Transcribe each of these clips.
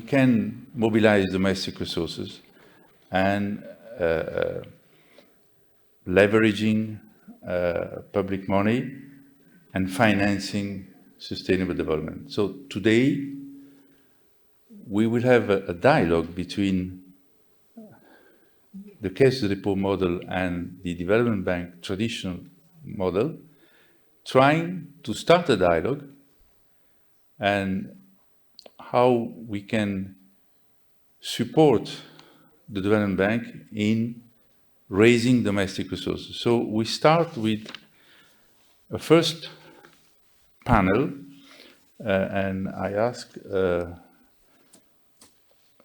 can mobilize domestic resources and leveraging public money and financing sustainable development. So today, we will have a dialogue between the Caisse de dépôt model and the Development Bank traditional model, trying to start a dialogue and how we can support the Development Bank in raising domestic resources. So we start with a first panel, and I ask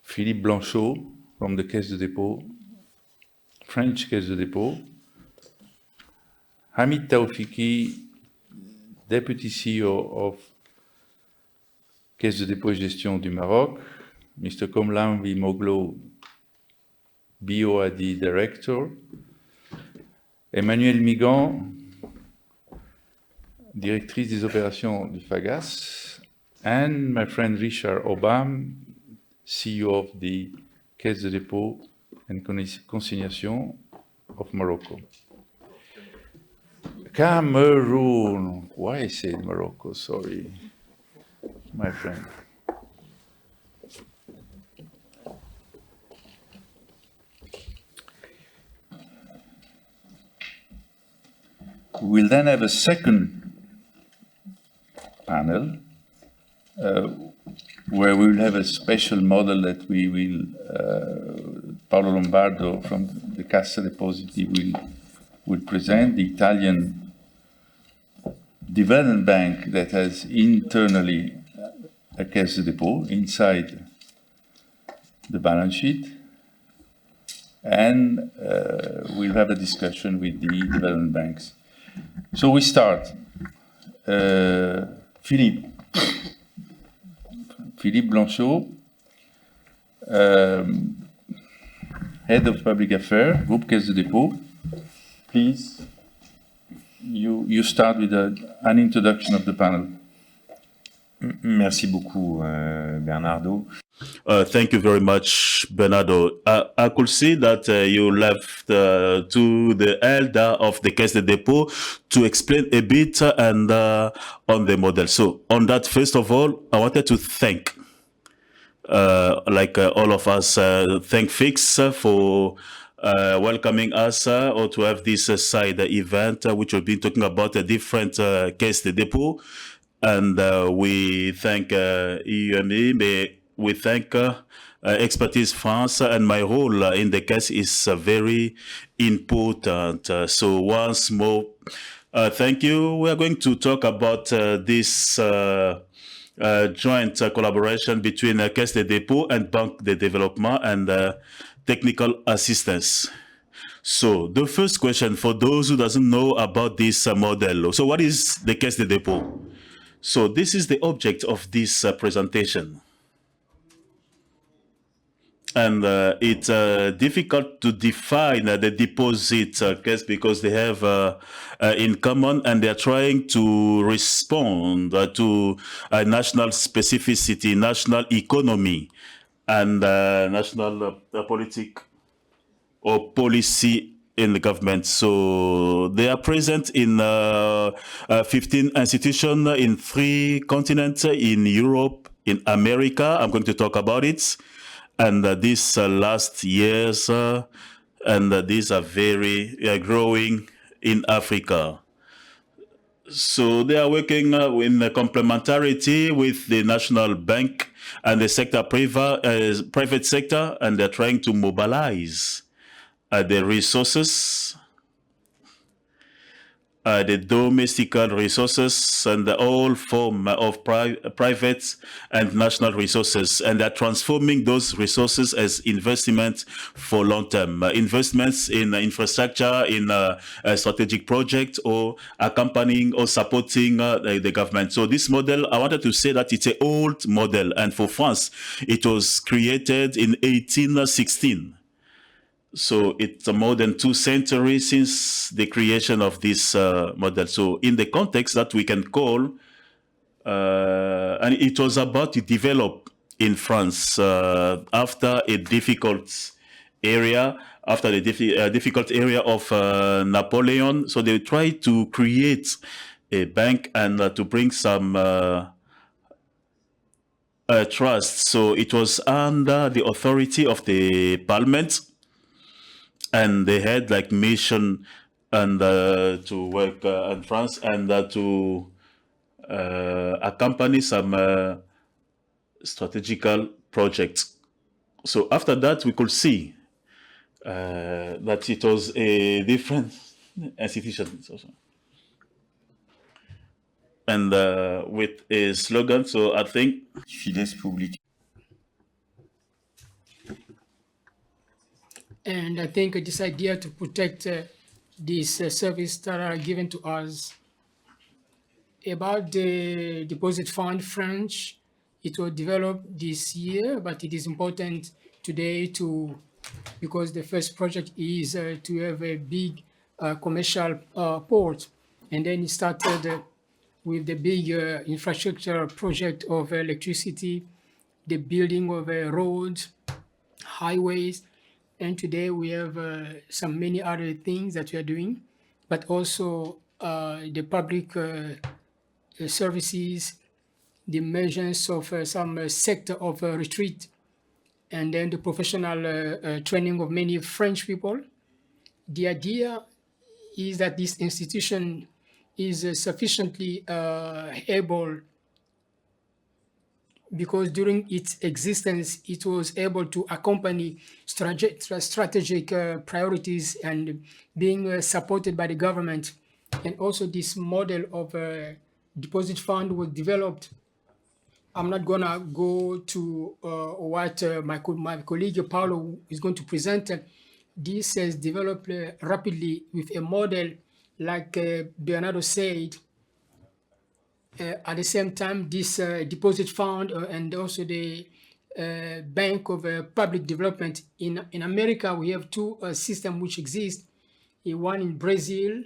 Philippe Blanchot from the Caisse de dépôt, French Caisse de dépôt, Hamid Taoufiki, Deputy CEO of Caisse de dépôt et gestion du Maroc, Mr. Komlambi Moglo, BOAD Director, Emmanuel Migan, Directrice des opérations du FAGAS, and my friend Richard Obam, CEO of the Caisse de dépôt and consignation of Morocco. Cameroon, why I said Morocco, sorry, my friend. We'll then have a second panel where we will have a special model that we will, Paolo Lombardo from the Cassa Depositi will present, the Italian development bank that has internally a Caisse de dépôt inside the balance sheet. And we'll have a discussion with the development banks. So we start. Philippe Blanchot, Head of Public Affairs, Groupe Caisse de dépôt. Please, you start with an introduction of the panel. Merci beaucoup, Bernardo. Thank you very much, Bernardo. I could see that you left to the elder of the Caisse de dépôt to explain a bit and on the model. So on that, first of all, I wanted to thank, all of us, thank Fix for welcoming us or to have this side event, which we've been talking about a different Caisse de dépôt. And we thank EUME, but we thank Expertise France, and my role in the case is very important. So once more, thank you. We are going to talk about this joint collaboration between Caisse de dépôt and Banque de Développement and technical assistance. So the first question for those who doesn't know about this model. So what is the Caisse de dépôt? So this is the object of this presentation. And it's difficult to define the deposit case because they have in common and they're trying to respond to national specificity, national economy, and national politic or policy in the government. So they are present in 15 institutions in 3 continents, in Europe, in America. I'm going to talk about it. And these last years, and these are very growing in Africa. So they are working in complementarity with the National Bank and the sector private sector, and they're trying to mobilize the resources, the domestic resources, and all form of private and national resources, and they're transforming those resources as investments for long-term investments in infrastructure, in a strategic project, or accompanying or supporting the government. So this model, I wanted to say that it's an old model, and for France, it was created in 1816. So it's more than 2 centuries since the creation of this model. So in the context that we can call, and it was about to develop in France after a difficult area, after the difficult area of Napoleon. So they tried to create a bank and to bring some trust. So it was under the authority of the parliament, and they had like mission and to work in France and to accompany some strategical projects. So after that, we could see that it was a different institution. And with a slogan, so I think Fides public. And I think this idea to protect these services that are given to us about the deposit fund French, it was developed this year, but it is important today because the first project is to have a big commercial port. And then it started with the big infrastructure project of electricity, the building of roads, highways, and today we have some many other things that we are doing, but also the public services, the emergence of some sector of retreat, and then the professional training of many French people. The idea is that this institution is sufficiently able, because during its existence, it was able to accompany strategic priorities and being supported by the government. And also this model of deposit fund was developed. I'm not gonna go to what my colleague Paulo is going to present. This has developed rapidly with a model, like Bernardo said. At the same time, this deposit fund and also the Bank of Public Development in America, we have two systems which exist. One in Brazil,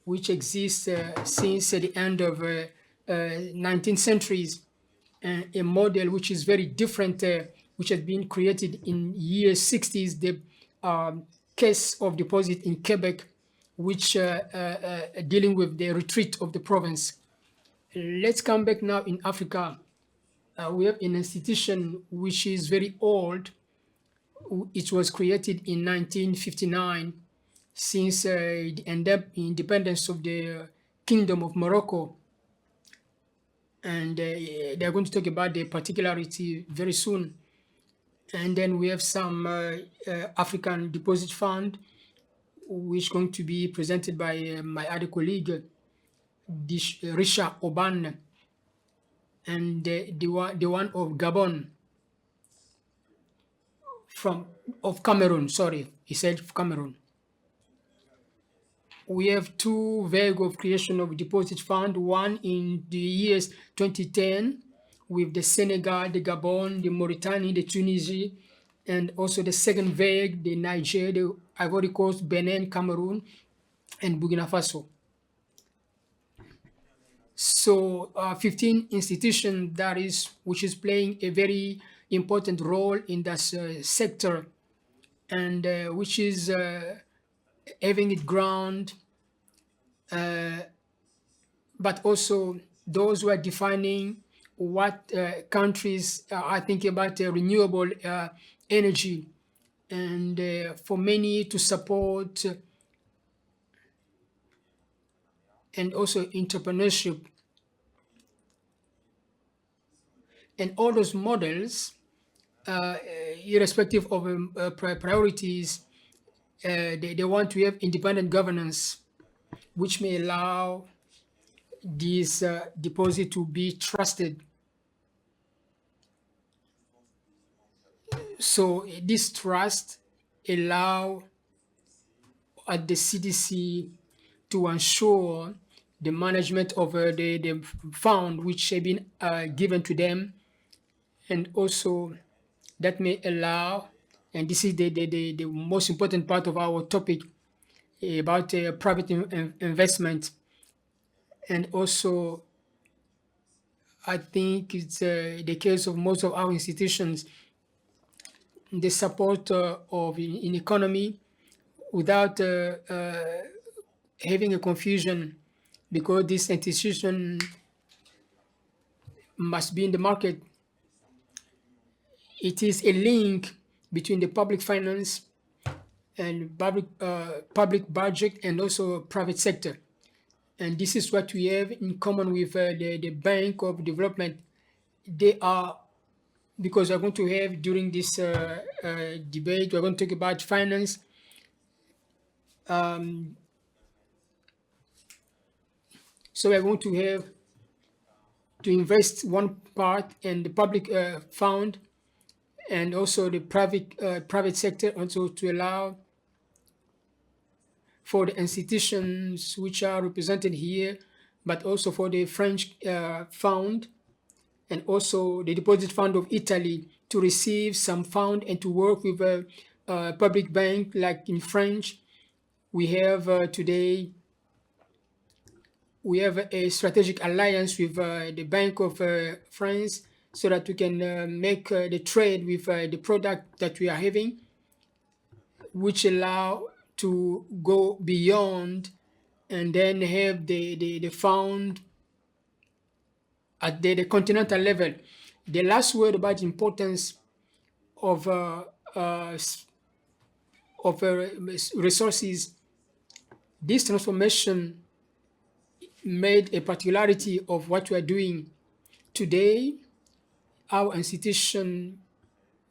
which exists since the end of 19th centuries, and a model which is very different, which has been created in years 60s, the case of deposit in Quebec, which dealing with the retreat of the province. Let's come back now in Africa. We have an institution which is very old. It was created in 1959 since the independence of the Kingdom of Morocco. And they're going to talk about the particularity very soon. And then we have some African Deposit Fund, which is going to be presented by my other colleague, Richard Oban, and the one of Gabon, of Cameroon, sorry, he said Cameroon. We have two vague of creation of deposit fund, one in the years 2010 with the Senegal, the Gabon, the Mauritania, the Tunisia, and also the second vague, the Niger, the Ivory Coast, Benin, Cameroon, and Burkina Faso. So 15 institution which is playing a very important role in that sector, and which is having it ground, but also those who are defining what countries are thinking about renewable energy, and for many to support, and also entrepreneurship. And all those models, irrespective of priorities, they want to have independent governance, which may allow this deposit to be trusted. So this trust allow at the CDC to ensure the management of the fund which have been given to them, and also that may allow, and this is the most important part of our topic about private investment, and also I think it's the case of most of our institutions. The support of in economy without having a confusion, because this institution must be in the market. It is a link between the public finance and public budget and also private sector. And this is what we have in common with the Bank of Development. They are, because we're going to have during this debate, we're going to talk about finance. So we're going to have to invest one part in the public fund and also the private sector, also to allow for the institutions which are represented here, but also for the French fund and also the deposit fund of Italy to receive some fund and to work with a public bank like in French. We have today, we have a strategic alliance with the Bank of France so that we can make the trade with the product that we are having, which allow to go beyond and then have the fund at the continental level. The last word about the importance of resources, this transformation made a particularity of what we are doing today. Our institution,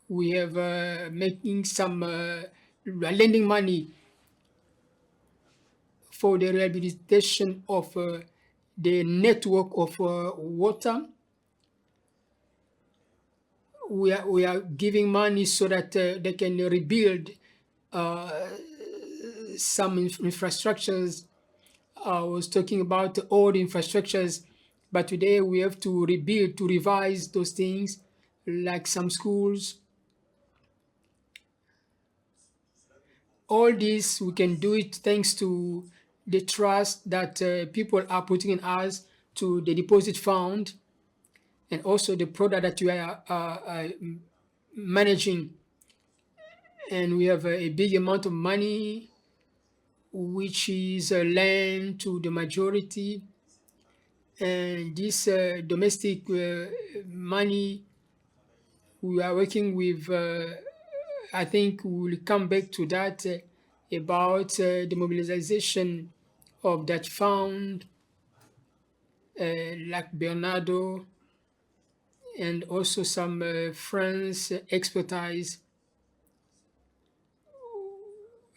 we have making some lending money for the rehabilitation of the network of water. We are giving money so that they can rebuild some infrastructures. I was talking about old infrastructures, but today we have to rebuild, to revise those things, like some schools. All this, we can do it thanks to the trust that people are putting in us, to the deposit fund, and also the product that we are managing. And we have a big amount of money, which is lent to the majority. And this domestic money, we are working with, I think we'll come back to that about the mobilization of that fund, like Bernardo, and also some French expertise.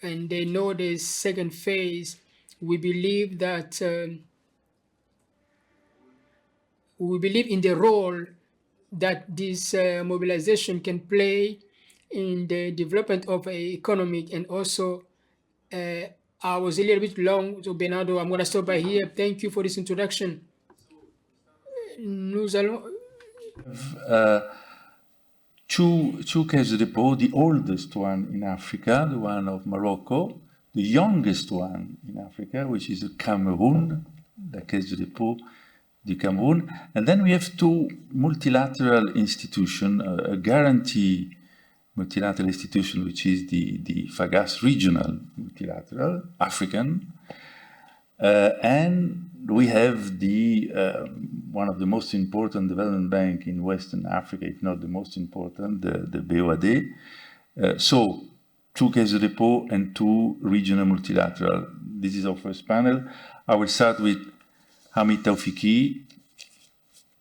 And they know the second phase. We believe that we believe in the role that this mobilization can play in the development of a economic, and also I was a little bit long, so Bernardo, I'm going to stop by here. Thank you for this introduction. Nous allons. Two caisse de dépôt, the oldest one in Africa, the one of Morocco, the youngest one in Africa, which is the Cameroon, the caisse de dépôt du Cameroon. And then we have two multilateral institutions, a guarantee multilateral institution, which is the FAGAS regional multilateral, African. And we have the one of the most important development bank in Western Africa, if not the most important, the BOAD. So two caisse de dépôt and two regional multilateral. This is our first panel. I will start with Hamid Taufiki,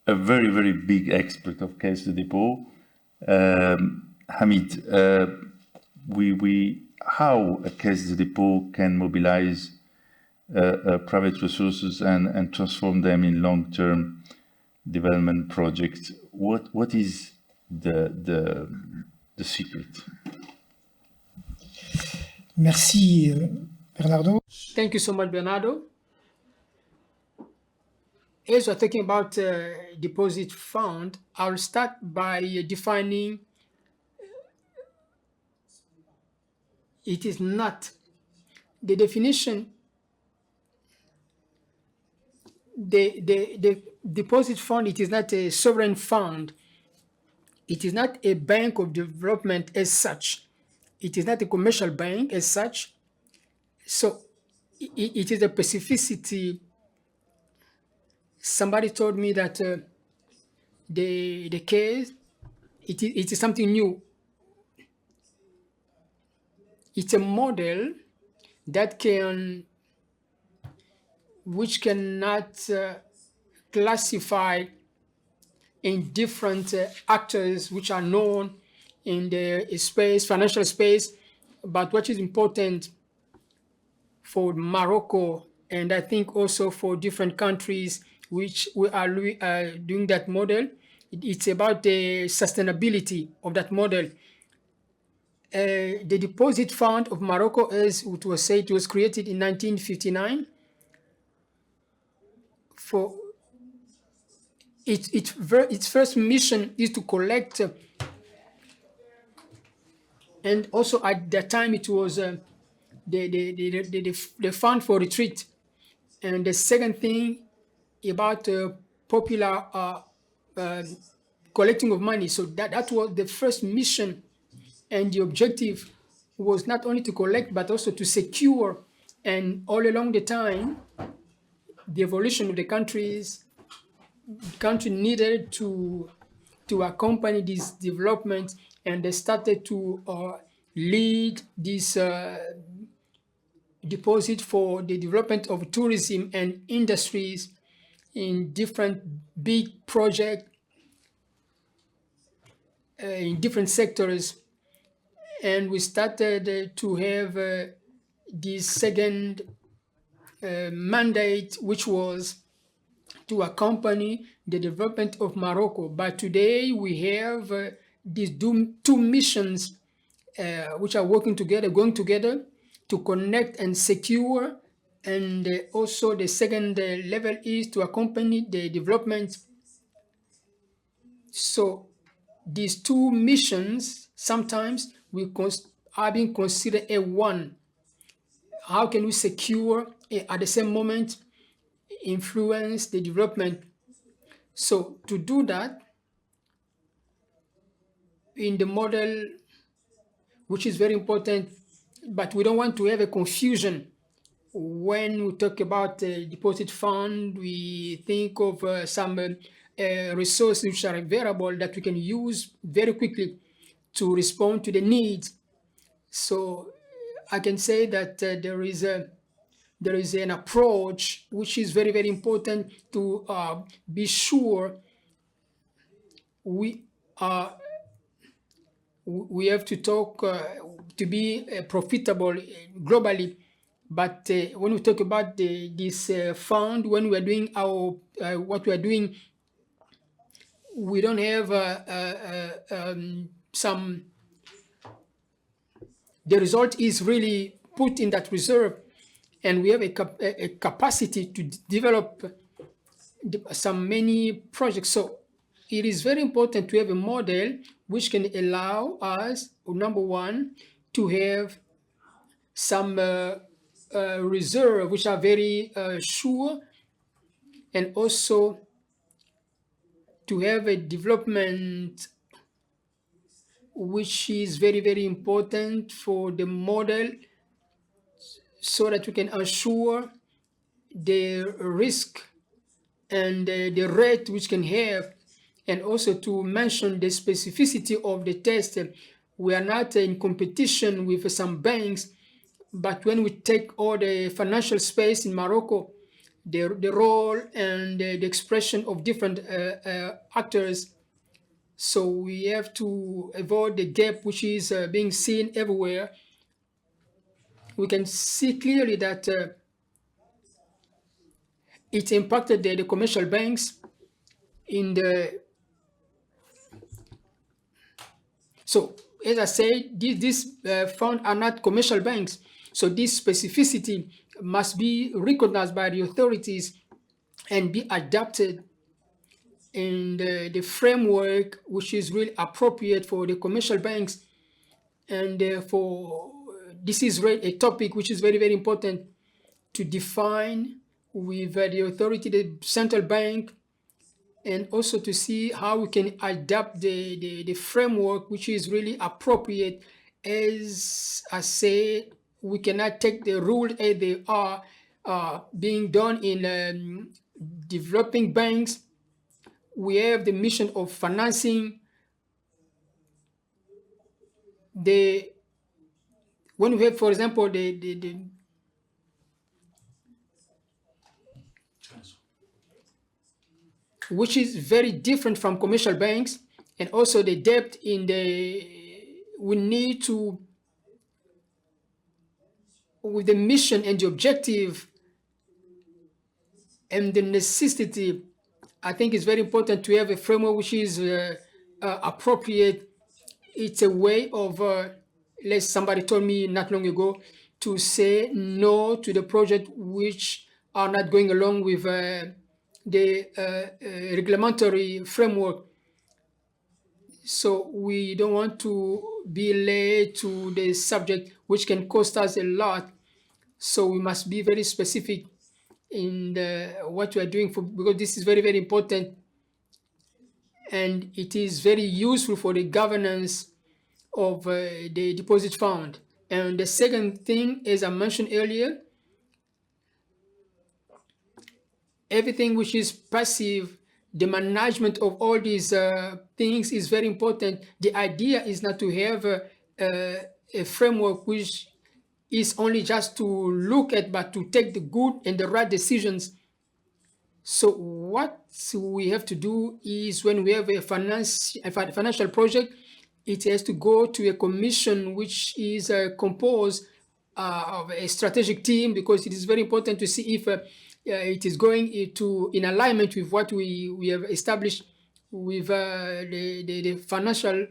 a very, very big expert of caisse de dépôt. Hamid, how a caisse de dépôt can mobilize private resources and transform them in long-term development projects. What is the secret? Merci, Bernardo. Thank you so much, Bernardo. As we're talking about deposit fund, I'll start by defining it is not the definition. the deposit fund, it is not a sovereign fund. It is not a bank of development as such. It is not a commercial bank as such. So it is a specificity. Somebody told me that the case, it is something new. It's a model that which cannot classify in different actors which are known in the space, financial space. But what is important for Morocco, and I think also for different countries which we are doing that model, it's about the sustainability of that model. The Deposit Fund of Morocco, as it was said, it was created in 1959. For its first mission is to collect, and also at that time it was the fund for retreat. And the second thing about popular collecting of money. So that was the first mission, and the objective was not only to collect but also to secure. And all along the time, the evolution of the country needed to accompany this development, and they started to lead this deposit for the development of tourism and industries in different big projects in different sectors. And we started to have this second mandate, which was to accompany the development of Morocco. But today we have these two missions which are working together, going together to connect and secure. And also the second level is to accompany the development. So these two missions sometimes are being considered a one. How can we secure at the same moment influence the development? So to do that in the model, which is very important, but we don't want to have a confusion. When we talk about deposit fund, we think of some resources which are available that we can use very quickly to respond to the needs. So I can say that there is an approach which is very, very important to be sure we have to talk to be profitable globally. But when we talk about this fund, when we are doing what we are doing, we don't have the result is really put in that reserve, and we have a capacity to develop many projects. So it is very important to have a model which can allow us, number one, to have some reserve which are very sure, and also to have a development which is very, very important for the model, so that we can assure the risk and the rate which can have, and also to mention the specificity of the test. We are not in competition with some banks, but when we take all the financial space in Morocco, the role and the expression of different actors, so we have to avoid the gap which is being seen everywhere. We can see clearly that it impacted the commercial banks in the. So as I said, these funds are not commercial banks. So this specificity must be recognized by the authorities and be adapted in the framework which is really appropriate for the commercial banks. And this is a topic which is very, very important to define with the authority, the central bank, and also to see how we can adapt the framework which is really appropriate. As I say, we cannot take the rules as they are being done in developing banks. We have the mission of financing the, when we have, for example, the which is very different from commercial banks, and also the debt in the, we need to, with the mission and the objective and the necessity, I think it's very important to have a framework which is appropriate. It's a way of, like somebody told me not long ago, to say no to the project which are not going along with the regulatory framework. So we don't want to be late to the subject, which can cost us a lot. So we must be very specific in what we are doing, for, because this is very, very important, and it is very useful for the governance of the deposit fund. And the second thing, as I mentioned earlier, everything which is passive, the management of all these things is very important. The idea is not to have a framework which is only just to look at, but to take the good and the right decisions. So what we have to do is, when we have a financial project, it has to go to a commission which is composed of a strategic team, because it is very important to see if it is going in alignment with what we have established with the financial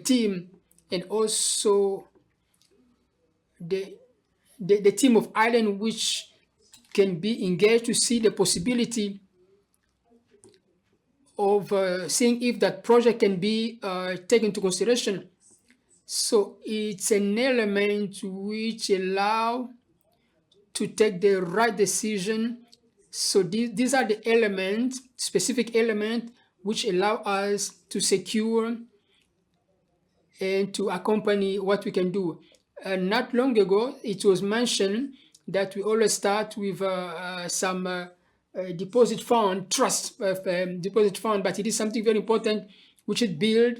team, and also the team of Ireland, which can be engaged to see the possibility of seeing if that project can be taken into consideration. So it's an element which allow to take the right decision. So these are the elements, specific elements, which allow us to secure and to accompany what we can do. Not long ago, it was mentioned that we always start with some deposit fund, trust deposit fund, but it is something very important which is built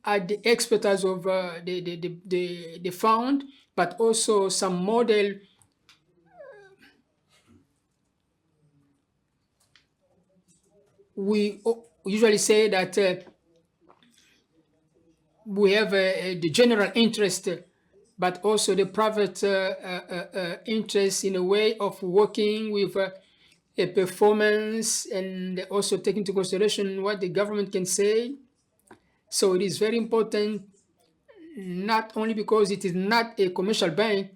at the expertise of the fund, but also some model we usually say that we have the general interest, but also the private interest, in a way of working with a performance, and also take into consideration what the government can say. So it is very important, not only because it is not a commercial bank,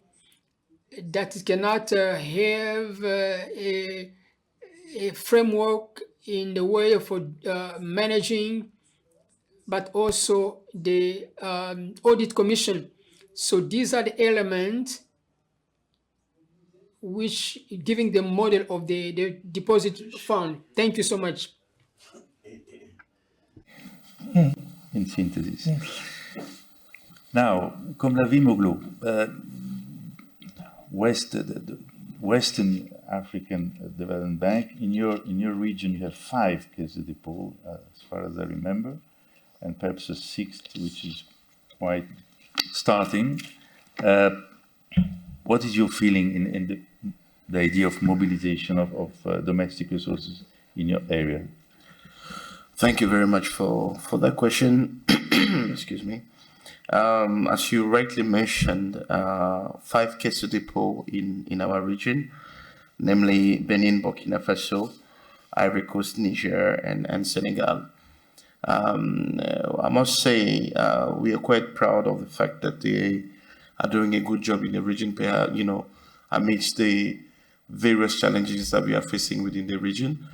that it cannot have a framework in the way of managing, but also the audit commission. So these are the elements which giving the model of the deposit fund. Thank you so much. In synthesis. Now, comme l'a dit Moglo, the Western African Development Bank, in your region you have 5 caisses de dépôt, as far as I remember, and perhaps a 6th, which is quite starting. What is your feeling in the idea of mobilization of domestic resources in your area? Thank you very much for that question. Excuse me. As you rightly mentioned, 5 caisses de dépôt in our region, namely Benin, Burkina Faso, Ivory Coast, Niger, and Senegal. I must say we are quite proud of the fact that they are doing a good job in the region, amidst the various challenges that we are facing within the region.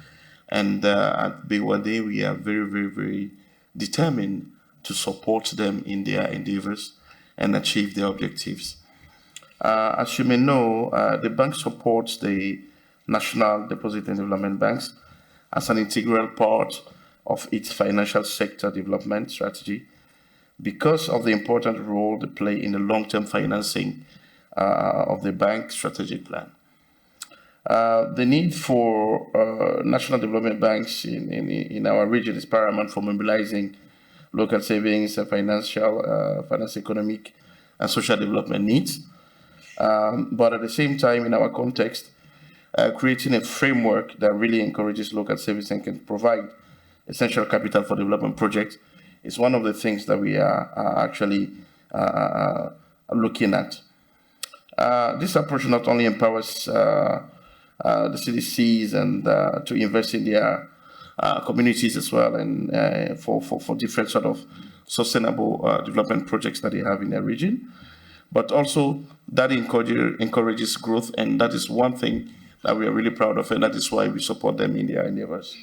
And at Bewade, we are very, very, very determined to support them in their endeavors and achieve their objectives. As you may know, the bank supports the national deposit and development banks as an integral part of its financial sector development strategy because of the important role they play in the long-term financing of the bank strategic plan. The need for national development banks in our region is paramount for mobilizing local savings, finance, economic, and social development needs. But at the same time, in our context, creating a framework that really encourages local savings and can provide essential capital for development projects is one of the things that we are actually looking at. This approach not only empowers the CDCs and to invest in their communities as well, and for different sort of sustainable development projects that they have in their region, but also that encourages growth, and that is one thing that we are really proud of, and that is why we support them in their endeavors.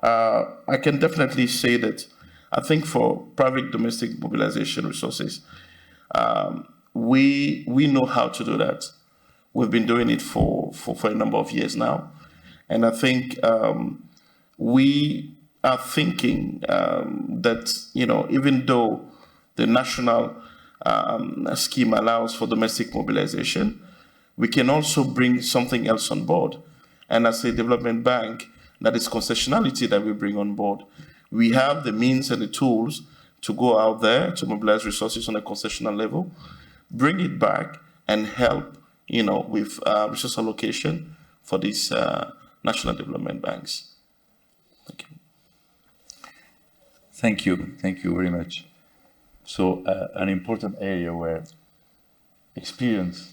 I can definitely say that I think for private domestic mobilization resources, we know how to do that. We've been doing it for a number of years now. And I think we are thinking that, even though the national scheme allows for domestic mobilization, we can also bring something else on board. And as a development bank, that is concessionality that we bring on board. We have the means and the tools to go out there to mobilize resources on a concessional level, bring it back, and help, with resource allocation for these national development banks. Thank you. Thank you very much. So an important area where experience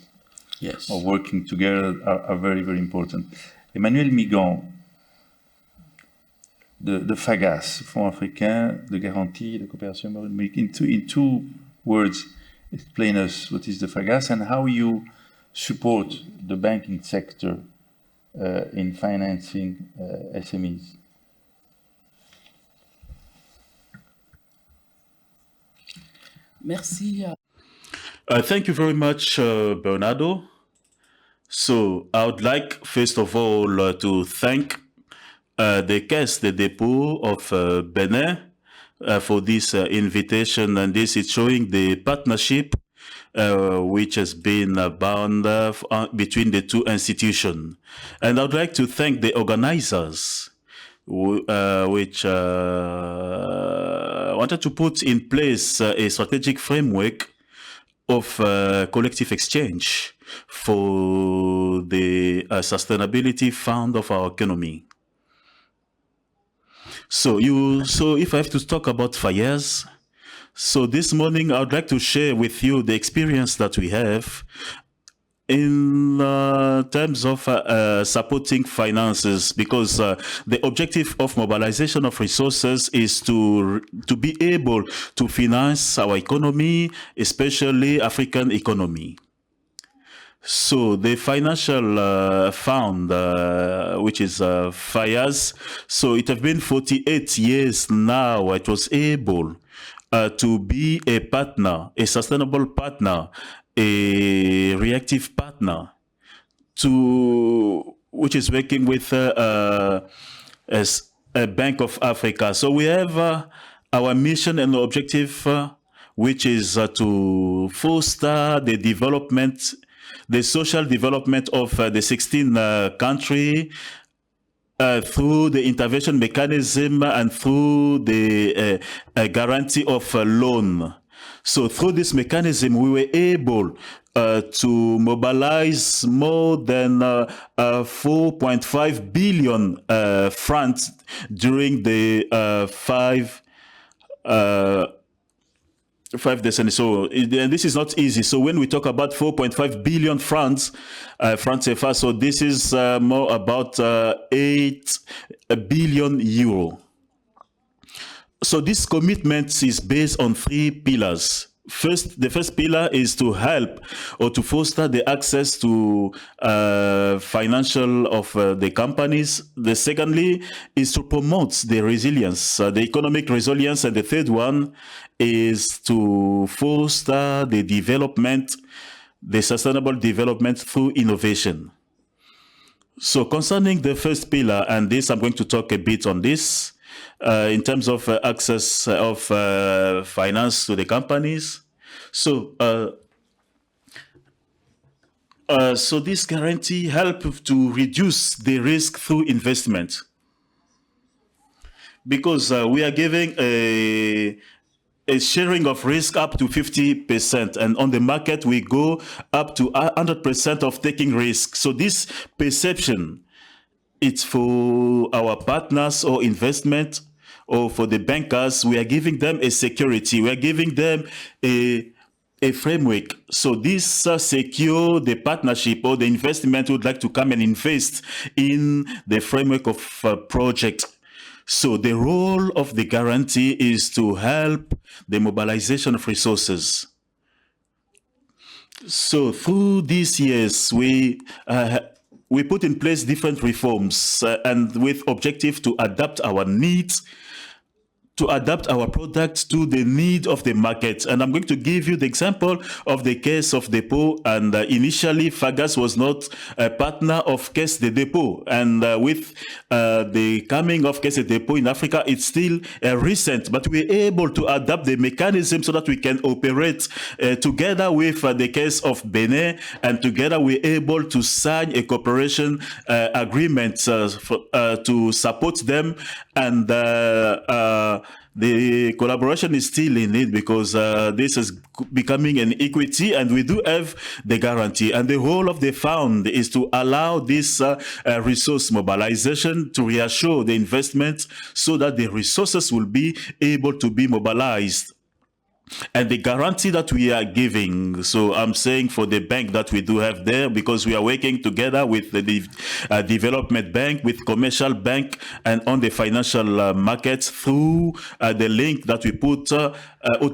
of working together are very, very important. Emmanuel Migan, the FAGAS, Fonds africain de garantie de coopération in two words, explain us what is the FAGAS and how you support the banking sector in financing SMEs. Merci. Thank you very much, Bernardo. So I would like, first of all, to thank the Caisse des Dépôts of Benin for this invitation, and this is showing the partnership which has been bound between the two institutions. And I would like to thank the organizers which wanted to put in place a strategic framework of collective exchange for the sustainability fund of our economy. So if I have to talk about FAYES, so this morning I would like to share with you the experience that we have in terms of supporting finances, because the objective of mobilization of resources is to be able to finance our economy, especially African economy. So the financial fund, which is FAYAS, so it has been 48 years now. It was able to be a partner, a sustainable partner, a reactive partner, which is working with as a Bank of Africa. So we have our mission and objective, which is to foster the development, the social development of the 16 country through the intervention mechanism and through the guarantee of loan. So through this mechanism, we were able to mobilize more than 4.5 billion francs during the five decennies. So this is not easy. So when we talk about 4.5 billion francs CFA, so this is more about 8 billion euro. So this commitment is based on 3 pillars. The first pillar is to help or to foster the access to financial of the companies. The secondly is to promote the resilience, the economic resilience. And the third one is to foster the development, the sustainable development through innovation. So concerning the first pillar, and this I'm going to talk a bit on this, in terms of access of finance to the companies. So so this guarantee helps to reduce the risk through investment, because we are giving a sharing of risk up to 50%, and on the market we go up to 100% of taking risk. So this perception, it's for our partners or investment, or for the bankers, we are giving them a security, we are giving them a framework. So this secure the partnership or the investment would like to come and invest in the framework of a project. So the role of the guarantee is to help the mobilization of resources. So through these years, we put in place different reforms and with objective to adapt our needs, to adapt our products to the need of the market. And I'm going to give you the example of the case of Depot. And initially, Fagas was not a partner of Caisse de Depot. And with the coming of Caisse de Depot in Africa, it's still recent. But we're able to adapt the mechanism so that we can operate together with the case of Benin. And together we're able to sign a cooperation agreement to support them. And the collaboration is still in it, because this is becoming an equity, and we do have the guarantee. And the role of the fund is to allow this resource mobilization to reassure the investment so that the resources will be able to be mobilized. And the guarantee that we are giving, so I'm saying for the bank that we do have there, because we are working together with the development bank, with commercial bank, and on the financial markets through the link that we put,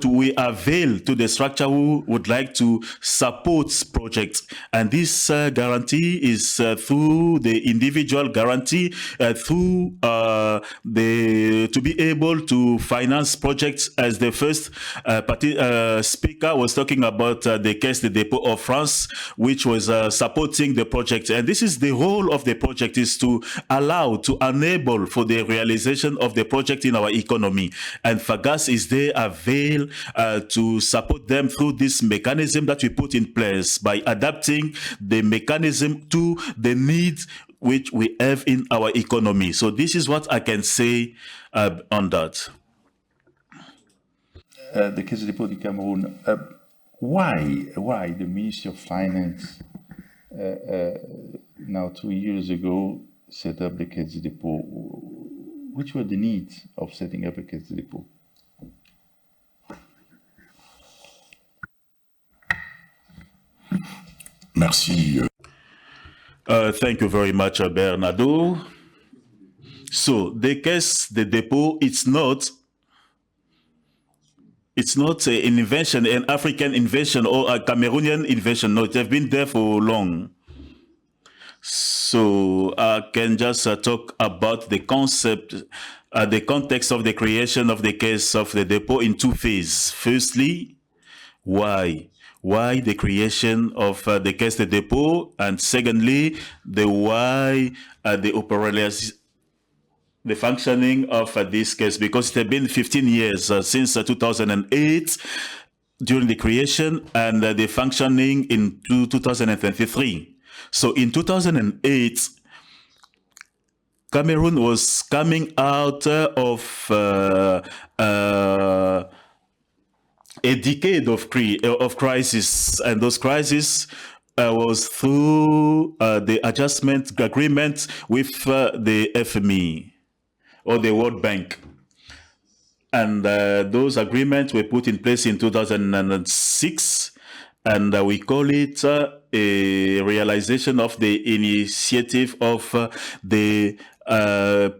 we avail to the structure who would like to support projects. And this guarantee is through the individual guarantee, through to be able to finance projects. As the first speaker was talking about the Caisse de Dépôt of France, which was supporting the project. And this is the role of the project, is to allow, to enable for the realization of the project in our economy. And Fagas is there avail to support them through this mechanism that we put in place by adapting the mechanism to the needs which we have in our economy. So this is what I can say on that. The Caisse de dépôt du Cameroon, why the Ministry of Finance now 2 years ago set up the Caisse de dépôt? Which were the needs of setting up a Caisse de dépôt? Merci. Thank you very much, Bernardo. So the Caisse de dépôt, it's not an invention, an African invention or a Cameroonian invention. No, it has been there for long. So I can just talk about the concept, the context of the creation of the Caisse of the Dépôt in two phases. Firstly, why? Why the creation of the Caisse de Dépôt? And secondly, the functioning of this case, because it has been 15 years since 2008 during the creation, and the functioning in 2023. So in 2008, Cameroon was coming out of a decade of crisis, and those crises was through the adjustment agreement with the FME or the World Bank. And those agreements were put in place in 2006, and we call it a realization of the initiative of the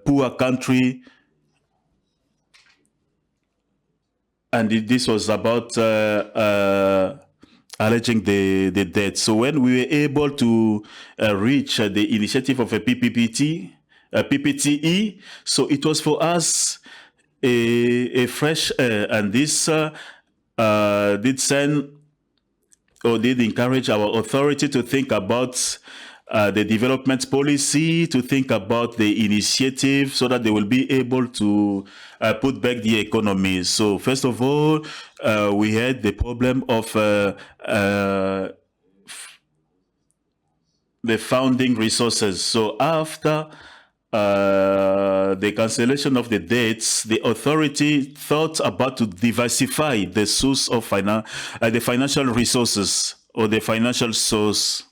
poor country. And this was about alleging the debt. So when we were able to reach the initiative of a PPTE, so it was for us a fresh air, and this did send or did encourage our authority to think about the development policy, to think about the initiative so that they will be able to put back the economy. So first of all, we had the problem of the founding resources. So after the cancellation of the debts, the authority thought about to diversify the source of the financial resources or the financial source.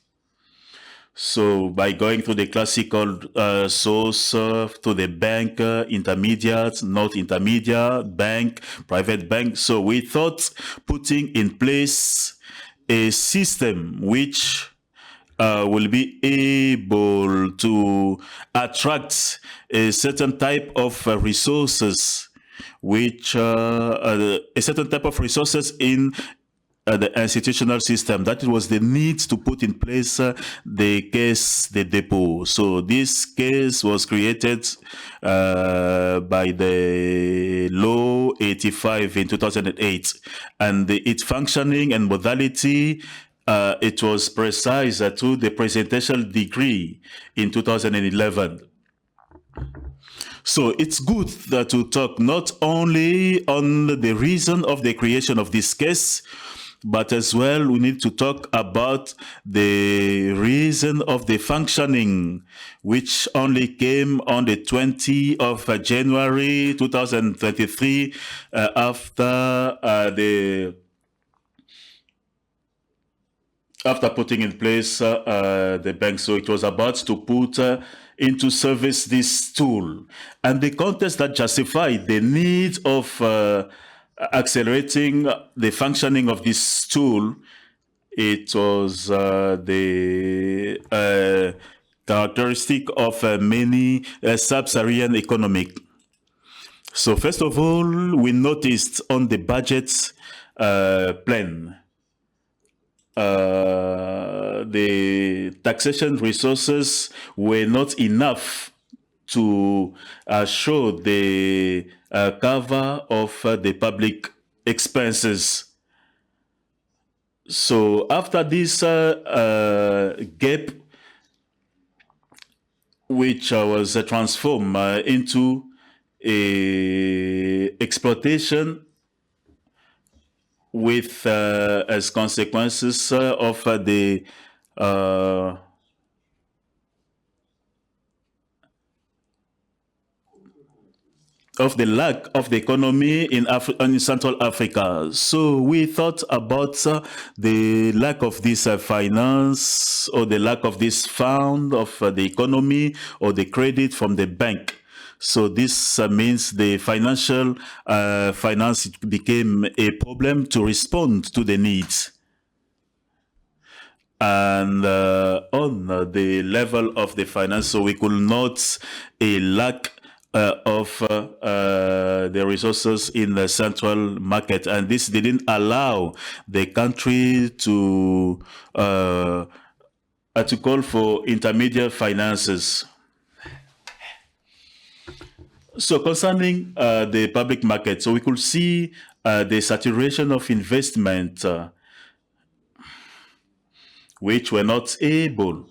So by going to the classical source, to the bank, intermediate, not intermediate, bank, private bank. So we thought putting in place a system which will be able to attract a certain type of resources, which a certain type of resources in the institutional system. That was the need to put in place the caisse de dépôt. So this case was created by the law 85 in 2008, and its functioning and modality, it was precise to the presidential decree in 2011. So it's good to talk not only on the reason of the creation of this case, but as well we need to talk about the reason of the functioning, which only came on the 20th of January 2023 after putting in place the bank. So it was about to put into service this tool. And the context that justified the need of accelerating the functioning of this tool, it was the characteristic of many sub-Saharan economic. So first of all, we noticed on the budget plan, the taxation resources were not enough to show the cover of the public expenses. So after this gap, which was transformed into a exploitation with as consequences of the lack of the economy in Central Africa. So we thought about the lack of this finance, or the lack of this fund of the economy, or the credit from the bank. So this means the financial finance became a problem to respond to the needs. And on the level of the finance, so we could note a lack of the resources in the central market, and this didn't allow the country to call for intermediate finances. So concerning the public market, so we could see the saturation of investment, which were not able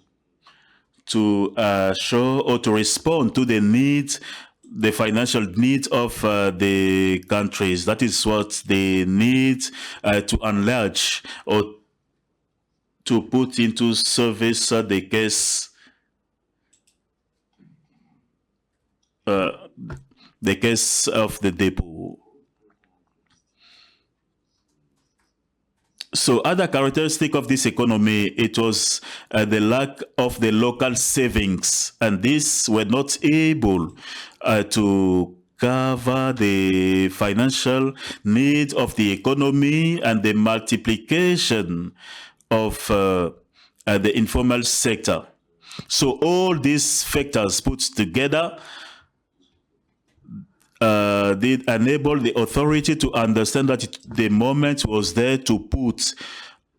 to show or to respond to the needs, the financial needs of the countries. That is what they need to enlarge or to put into service the case, of the depot. So other characteristic of this economy, it was the lack of the local savings, and these were not able to cover the financial needs of the economy and the multiplication of the informal sector. So all these factors put together did enable the authority to understand that the moment was there to put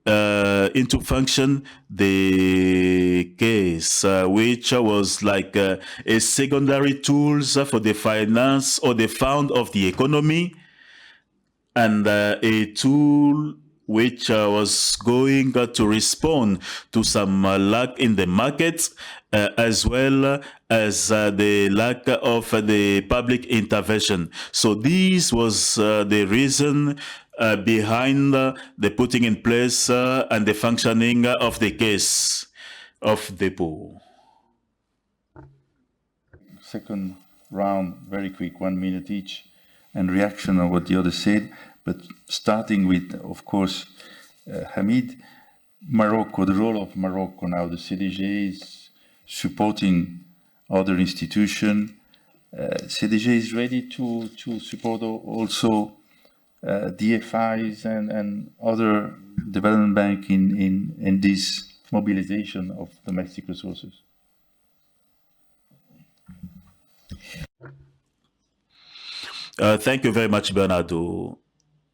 into function the case, which was like a secondary tools for the finance or the fund of the economy, and a tool which was going to respond to some lack in the market, as well as the lack of the public intervention. So this was the reason behind the putting in place and the functioning of the case of depot. Second round, very quick, 1 minute each, and reaction on what the other said, but starting with, of course, Hamid, Morocco, the role of Morocco now, the CDG is supporting other institutions. CDG is ready to support also DFIs and other development bank in this mobilization of domestic resources. Thank you very much, Bernardo.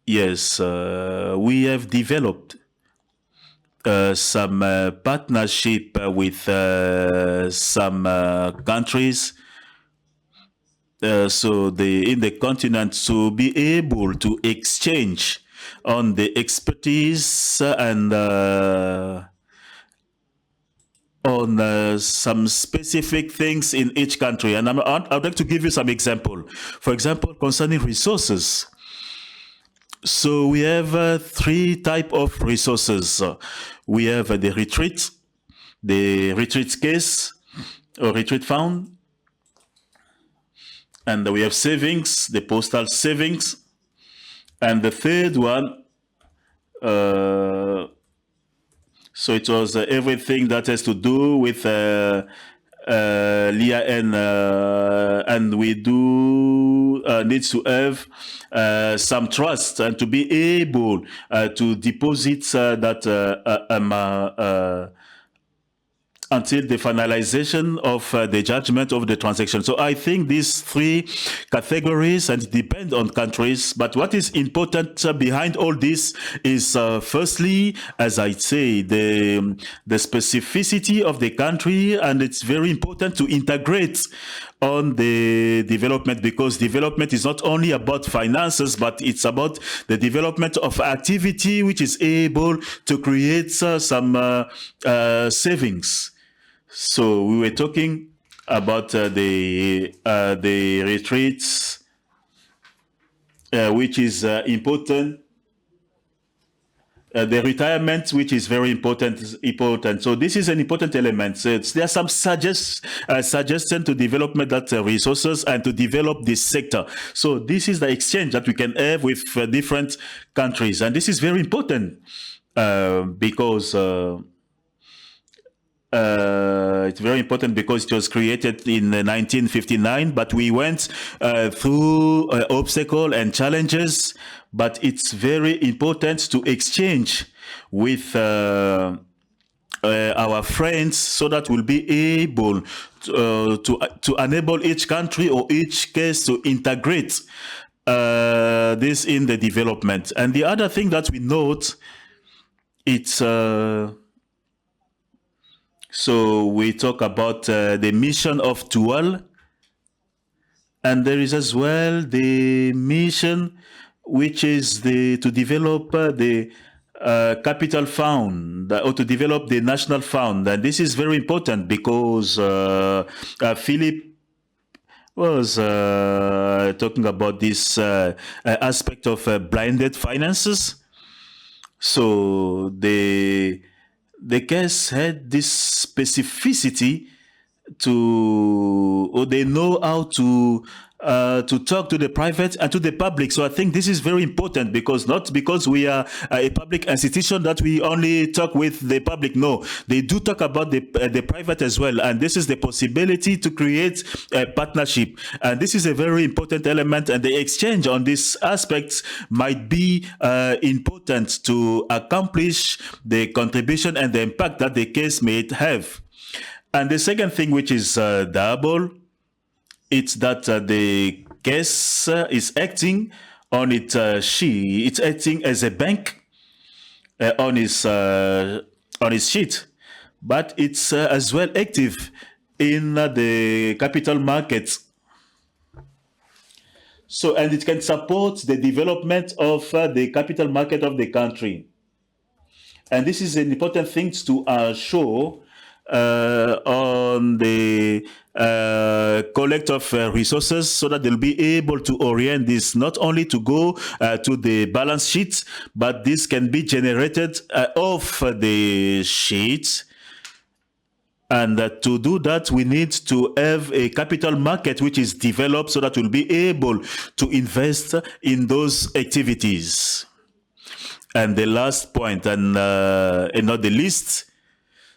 Yes, we have developed some partnership with some countries. So in the continent, to be able to exchange on the expertise and on some specific things in each country. And I'd like to give you some example. For example, concerning resources. So we have three type of resources. We have the retreat case or retreat fund. And we have savings, the postal savings. And the third one, so it was everything that has to do with LIAN, and we do need to have some trust and to be able to deposit that until the finalization of the judgment of the transaction. So I think these three categories, and depend on countries, but what is important behind all this is firstly, as I say, the specificity of the country, and it's very important to integrate on the development, because development is not only about finances, but it's about the development of activity which is able to create some savings. So we were talking about the retreats, which is important. The retirement, which is very important. So this is an important element. So there are some suggestion to development that resources and to develop this sector. So this is the exchange that we can have with different countries, and this is very important because. It's very important because it was created in 1959, but we went through obstacles and challenges, but it's very important to exchange with our friends so that we'll be able to enable each country or each case to integrate this in the development. And the other thing that we note, it's so we talk about the mission of Dual, and there is as well the mission which is to develop the capital fund, or to develop the national fund. And this is very important because Philip was talking about this aspect of blended finances. So the case had this specificity or they know how to talk to the private and to the public. So I think this is very important, because not because we are a public institution that we only talk with the public. No, they do talk about the private as well. And this is the possibility to create a partnership. And this is a very important element. And the exchange on these aspects might be important to accomplish the contribution and the impact that the case may have. And the second thing, which is double, it's that the case is acting on it's acting as a bank on its sheet, but it's as well active in the capital markets. So, and it can support the development of the capital market of the country. And this is an important thing to show on the collect of resources so that they'll be able to orient this not only to go to the balance sheet, but this can be generated off the sheet. And to do that, we need to have a capital market which is developed so that we'll be able to invest in those activities. And the last point, and not the least,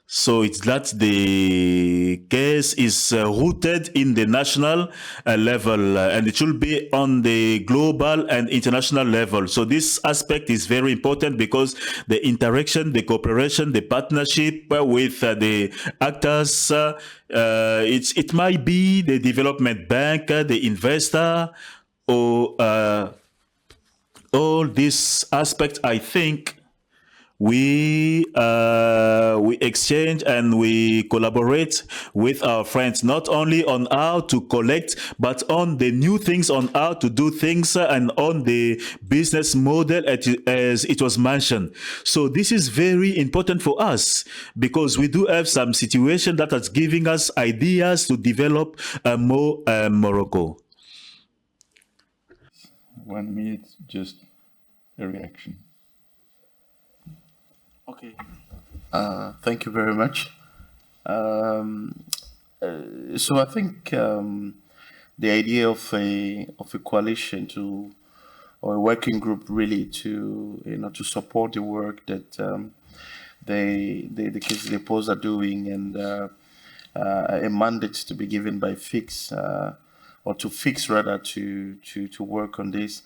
so it's that the case is rooted in the national level, and it should be on the global and international level. So this aspect is very important because the interaction, the cooperation, the partnership with the actors, it might be the development bank, the investor, or all these aspects, I think we exchange and we collaborate with our friends, not only on how to collect, but on the new things, on how to do things, and on the business model as it was mentioned. So this is very important for us because we do have some situation that is giving us ideas to develop more Morocco. 1 minute, just a reaction. Okay. Thank you very much. So I think the idea of a coalition or a working group really to to support the work that the cases deposed are doing, and a mandate to be given by Fix or to Fix rather to work on this.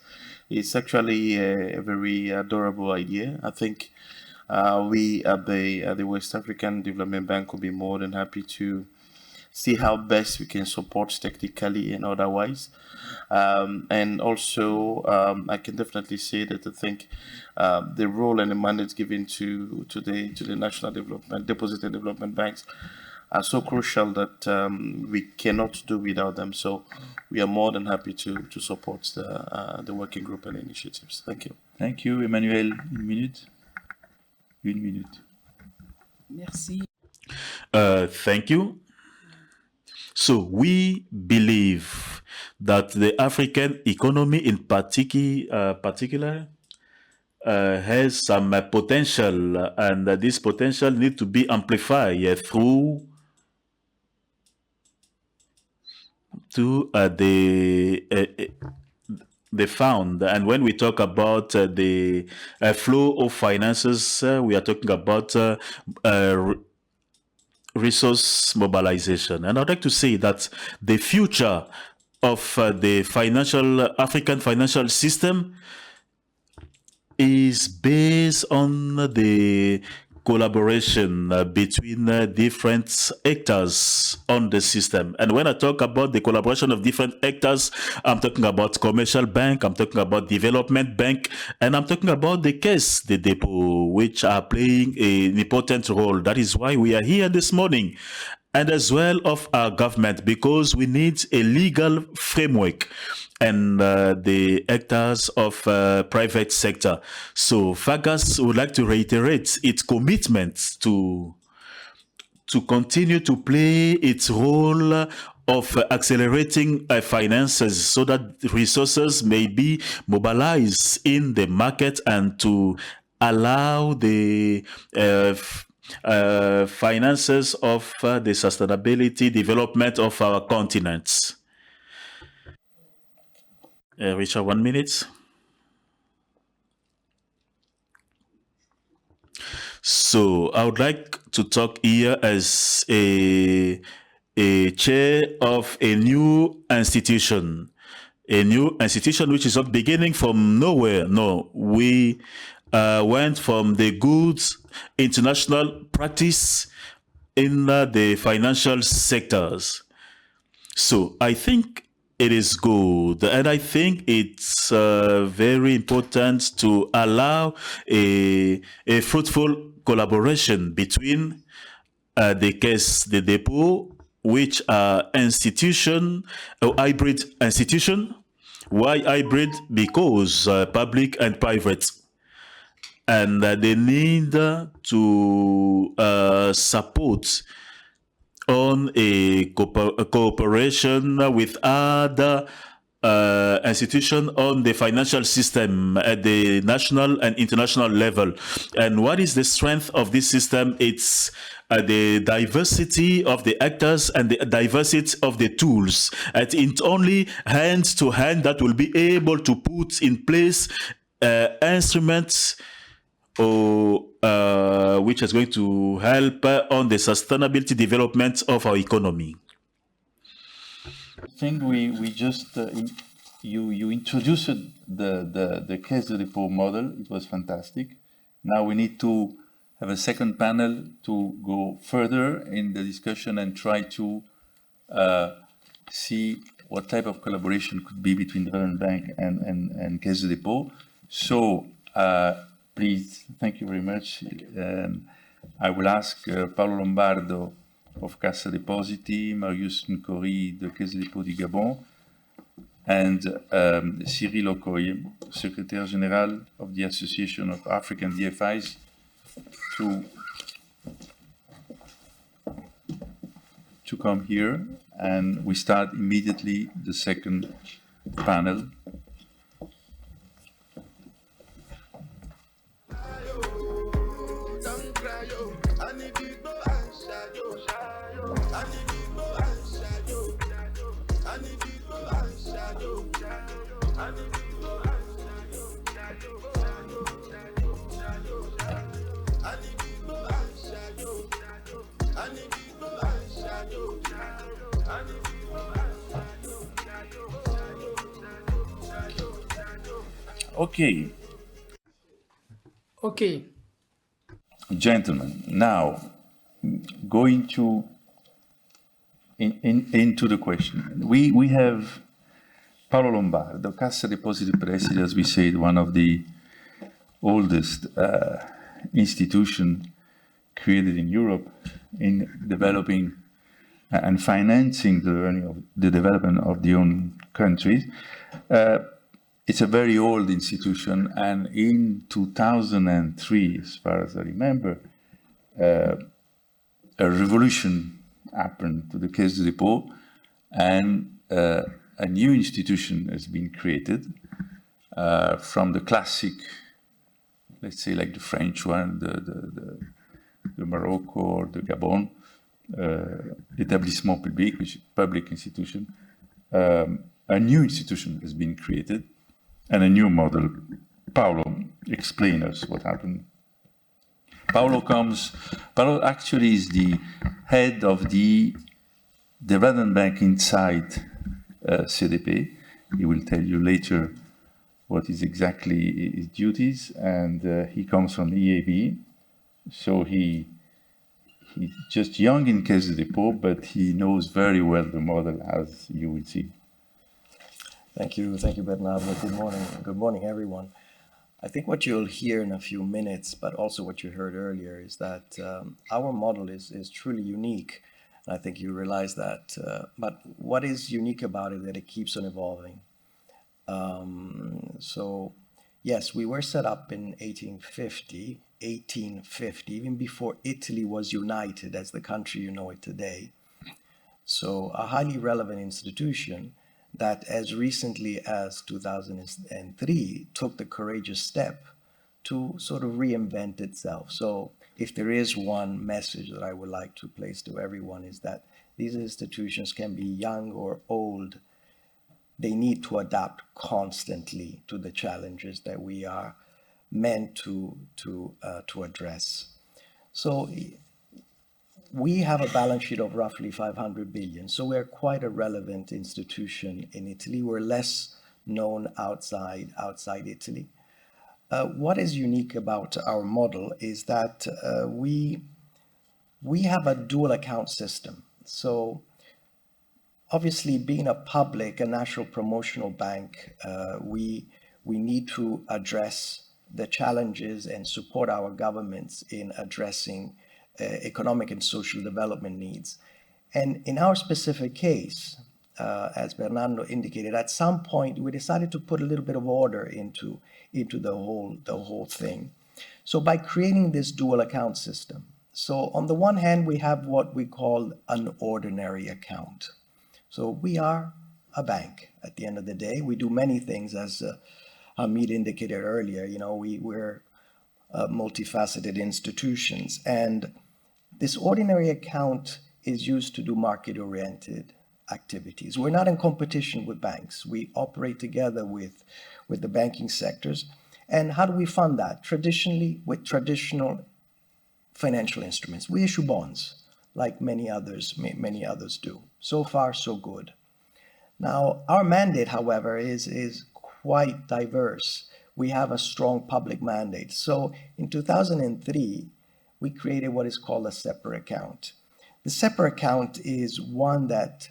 It's actually a very adorable idea. I think we at the West African Development Bank will be more than happy to see how best we can support technically and otherwise. And also, I can definitely say that I think the role and the mandate given to the National Deposit and Development Banks are so crucial that we cannot do without them. So we are more than happy to support the working group and initiatives. Thank you. Thank you, Emmanuel. 1 minute. 1 minute. Merci. Thank you. So we believe that the African economy in particular has some potential, and this potential need to be amplified through the fund. And when we talk about the flow of finances, we are talking about resource mobilization. And I'd like to say that the future of the African financial system is based on the collaboration between different actors on the system. And when I talk about the collaboration of different actors, I'm talking about commercial bank, I'm talking about development bank, and I'm talking about the caisse de dépôt, which are playing an important role. That is why we are here this morning. And as well of our government, because we need a legal framework and the actors of private sector. So FAGAS would like to reiterate its commitment to continue to play its role of accelerating finances so that resources may be mobilized in the market and to allow the finances of the sustainability development of our continents. Richard, 1 minute. So I would like to talk here as a chair of a new institution which is not beginning from nowhere. No, we went from the good international practice in the financial sectors. So I think it is good, and I think it's very important to allow a fruitful collaboration between the caisse de dépôt, which are institution or hybrid institution. Why hybrid? Because public and private. and they need to support on a cooperation with other institution on the financial system at the national and international level. And what is the strength of this system? It's the diversity of the actors and the diversity of the tools. And it's only hand to hand that will be able to put in place instruments which is going to help on the sustainability development of our economy. I think we just you introduced the Caisse de dépôt model. It was fantastic. Now we need to have a second panel to go further in the discussion and try to see what type of collaboration could be between the Development Bank and Caisse de dépôt. So please, thank you very much. I will ask Paolo Lombardo of Cassa Depositi, Marius Nkori de Caisse de dépôt du Gabon, and Cyril Okoye, Secretary General of the Association of African DFIs, to come here, and we start immediately the second panel. Okay, Okay. gentlemen, now going to into the question. We have Paolo Lombardo, Cassa Depositi Prestiti, as we said, one of the oldest institution created in Europe in developing and financing the development of the own countries. It's a very old institution, and in 2003, as far as I remember, a revolution happened to the Caisse de dépôt, and a new institution has been created from the classic, let's say like the French one, the Morocco or the Gabon, établissement public, which is a public institution. A new institution has been created and a new model. Paolo, explain us what happened. Paolo actually is the head of the development bank inside CDP. He will tell you later what is exactly his duties, and he comes from EAB. So he's just young in Caisse de dépôt, but he knows very well the model, as you will see. Thank you, Bernardo. Good morning, everyone. I think what you'll hear in a few minutes, but also what you heard earlier, is that our model is truly unique. And I think you realize that. But what is unique about it is that it keeps on evolving. So, yes, we were set up in 1850, even before Italy was united as the country you know it today. So, a highly relevant institution that as recently as 2003 took the courageous step to sort of reinvent itself. So if there is one message that I would like to place to everyone, is that these institutions can be young or old. They need to adapt constantly to the challenges that we are meant to address. So we have a balance sheet of roughly 500 billion. So we're quite a relevant institution in Italy. We're less known outside Italy. What is unique about our model is that we have a dual account system. So obviously, being a national promotional bank, we need to address the challenges and support our governments in addressing economic and social development needs. And in our specific case, as Bernardo indicated, at some point we decided to put a little bit of order into the whole thing. So by creating this dual account system, so on the one hand, we have what we call an ordinary account. So we are a bank at the end of the day. We do many things, as Hamid indicated earlier. We're multifaceted institutions. And this ordinary account is used to do market-oriented activities. We're not in competition with banks. We operate together with the banking sectors. And how do we fund that? Traditionally, with traditional financial instruments. We issue bonds, like many others do. So far, so good. Now, our mandate, however, is quite diverse. We have a strong public mandate. So in 2003, we created what is called a separate account. The separate account is one that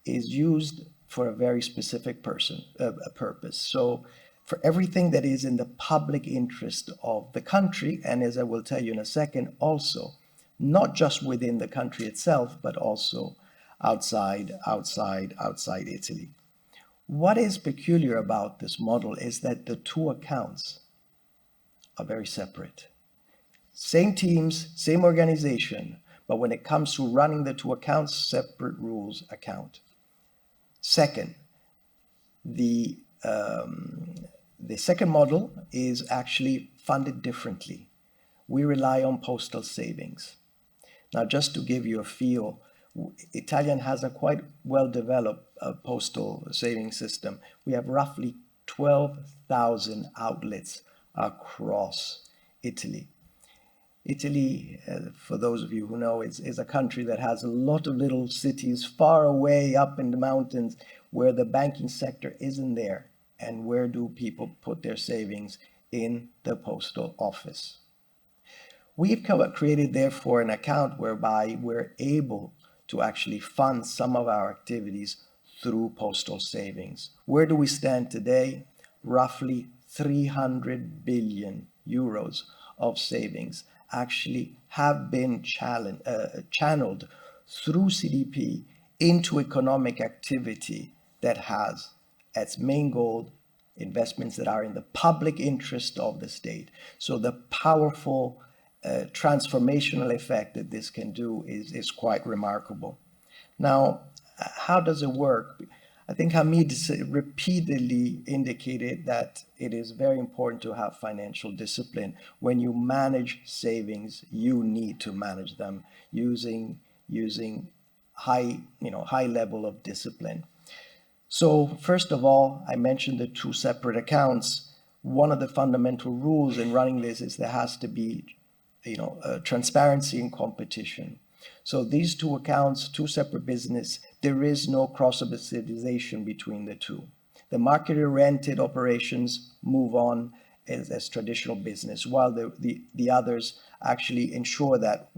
is used for a very specific purpose. So for everything that is in the public interest of the country, and as I will tell you in a second, also not just within the country itself, but also outside Italy. What is peculiar about this model is that the two accounts are very separate. Same teams, same organization, but when it comes to running the two accounts, separate rules account. Second, the second model is actually funded differently. We rely on postal savings. Now, just to give you a feel, Italian has a quite well-developed postal savings system. We have roughly 12,000 outlets across Italy. Italy, for those of you who know, is a country that has a lot of little cities far away up in the mountains where the banking sector isn't there. And where do people put their savings? In the postal office. We've created, therefore, an account whereby we're able to actually fund some of our activities through postal savings. Where do we stand today? Roughly 300 billion euros of savings actually have been channeled through CDP into economic activity that has its main goal investments that are in the public interest of the state. So the powerful transformational effect that this can do is quite remarkable. Now, how does it work? I think Hamid repeatedly indicated that it is very important to have financial discipline. When you manage savings, you need to manage them using high level of discipline. So first of all, I mentioned the two separate accounts. One of the fundamental rules in running this is there has to be transparency and competition. So these two accounts, two separate business, there is no cross-subsidization between the two. The market-oriented operations move on as traditional business, while the others actually ensure that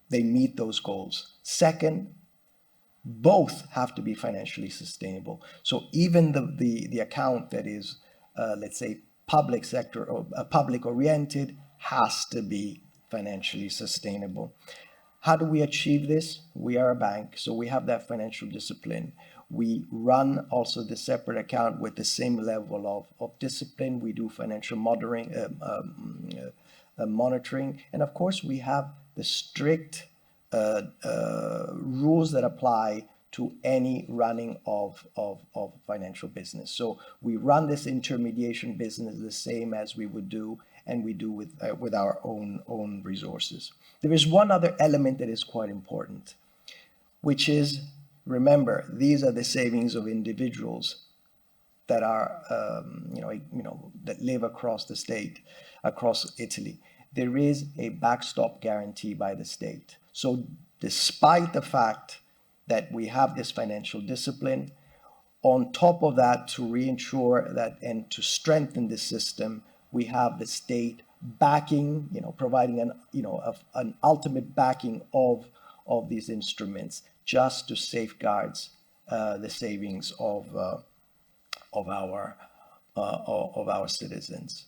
they meet those goals. Second, both have to be financially sustainable. So even the account that is, let's say, public sector or public oriented has to be financially sustainable. How do we achieve this? We are a bank, so we have that financial discipline. We run also the separate account with the same level of discipline. We do financial monitoring, and of course we have the strict rules that apply to any running of financial business. So we run this intermediation business the same as we would do, and we do with our own resources. There is one other element that is quite important, which is, remember, these are the savings of individuals that are, that live across the state, across Italy. There is a backstop guarantee by the state. So despite the fact that we have this financial discipline, on top of that, to reinsure that and to strengthen the system, we have the state backing, providing an ultimate backing of these instruments just to safeguard the savings of our citizens.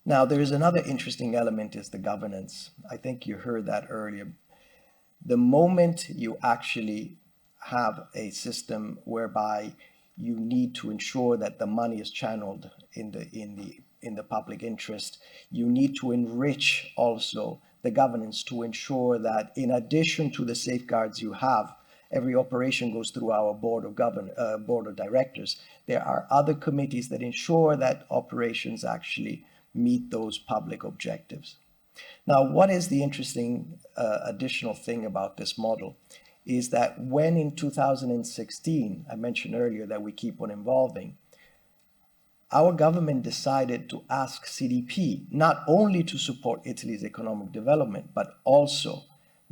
Now, there is another interesting element, is the governance. I think you heard that earlier. The moment you actually have a system whereby you need to ensure that the money is channeled in the in the public interest, you need to enrich also the governance to ensure that in addition to the safeguards you have, every operation goes through our board of directors. There are other committees that ensure that operations actually meet those public objectives. Now, what is the interesting additional thing about this model is that when in 2016, I mentioned earlier that we keep on evolving, our government decided to ask CDP not only to support Italy's economic development, but also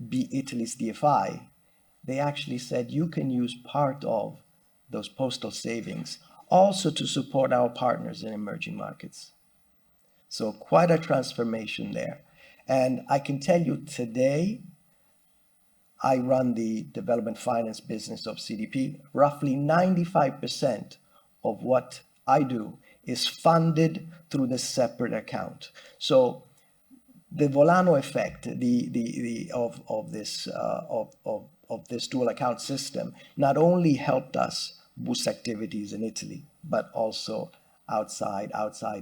be Italy's DFI. They actually said you can use part of those postal savings also to support our partners in emerging markets. So quite a transformation there. And I can tell you today, I run the development finance business of CDP. Roughly 95% of what I do is funded through the separate account. So the Volano effect, of this dual account system, not only helped us boost activities in Italy, but also outside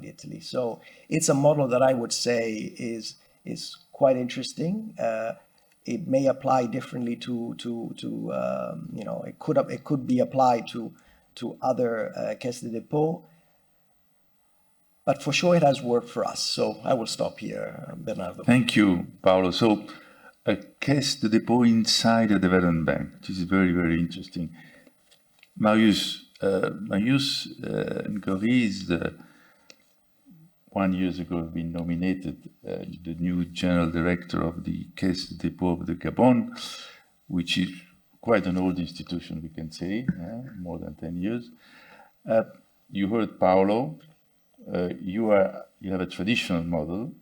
Italy. So it's a model that I would say is quite interesting. It may apply differently to it could be applied to other caisse de dépôt, but for sure it has worked for us. So I will stop here, Bernardo. Thank you, Paolo. So a caisse de dépôt inside a development bank, which is very, very interesting. Marius Ngori is 1 year ago been nominated the new general director of the Caisse de dépôt of the Gabon, which is quite an old institution, we can say, more than 10 years. You heard Paolo. You have a traditional model,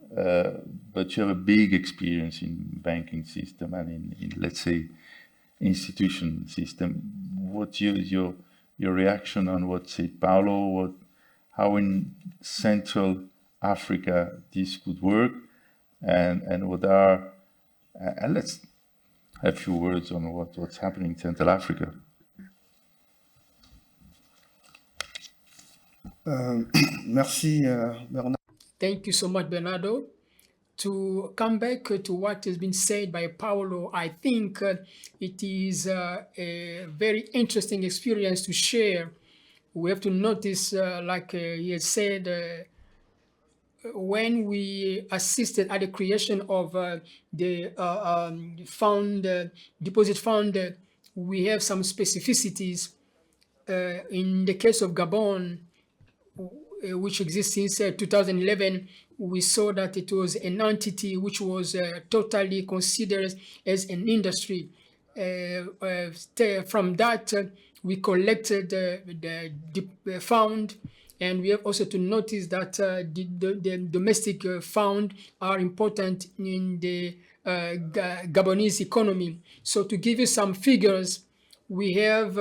but you have a big experience in banking system and in let's say institution system. What is your reaction on what said Paolo? How in Central Africa this could work, and what are and let's have a few words on what's happening in Central Africa. Merci, Bernard. Thank you so much, Bernardo. To come back to what has been said by Paolo, I think it is a very interesting experience to share. We have to notice, like he has said, when we assisted at the creation of the deposit fund, we have some specificities. In the case of Gabon, which exists since 2011, we saw that it was an entity which was totally considered as an industry. From that, we collected the fund, and we have also to notice that the domestic fund are important in the Gabonese economy. So to give you some figures, we have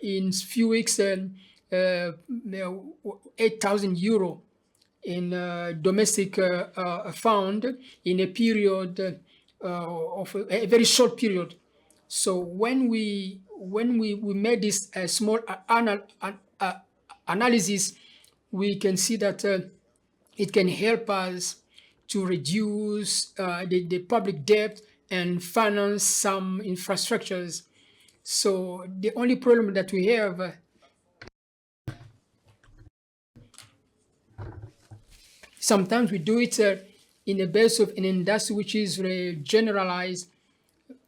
in few weeks 8,000 euro in domestic fund in a period of a very short period. So when we made this small analysis, we can see that it can help us to reduce the public debt and finance some infrastructures. So the only problem that we have sometimes we do it in the base of an industry which is generalized,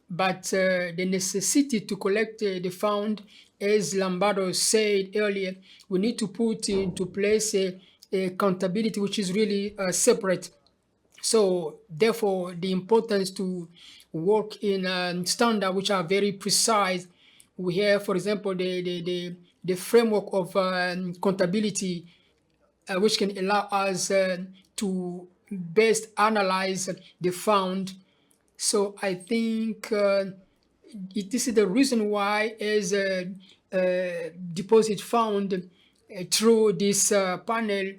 but the necessity to collect the fund, as Lombardo said earlier, we need to put into place a accountability which is really separate. So therefore, the importance to work in standards which are very precise. We have, for example, the framework of accountability, which can allow us to best analyze the fund. So I think this is the reason why, as a deposit fund, through this panel,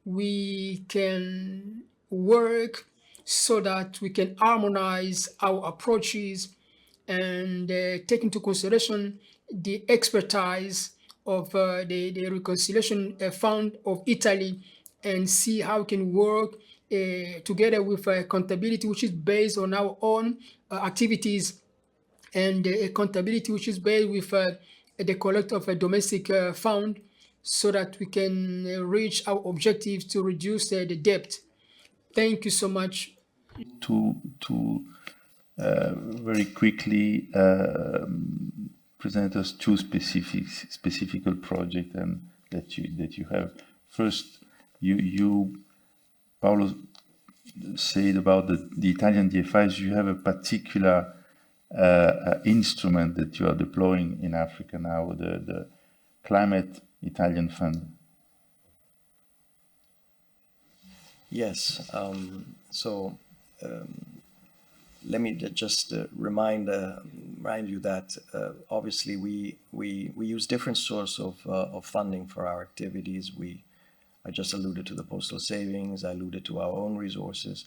we can work so that we can harmonize our approaches and take into consideration the expertise of the reconciliation fund of Italy and see how we can work together with accountability, which is based on our own activities, and accountability, which is based with the collect of a domestic fund, so that we can reach our objectives to reduce the debt. Thank you so much. To very quickly present us two specific project and that you have. First, you Paolo said about the Italian DFIs. You have a particular instrument that you are deploying in Africa now, the Climate Italian Fund. Yes. Let me just remind you that obviously we use different sources of funding for our activities. I just alluded to the postal savings. I alluded to our own resources.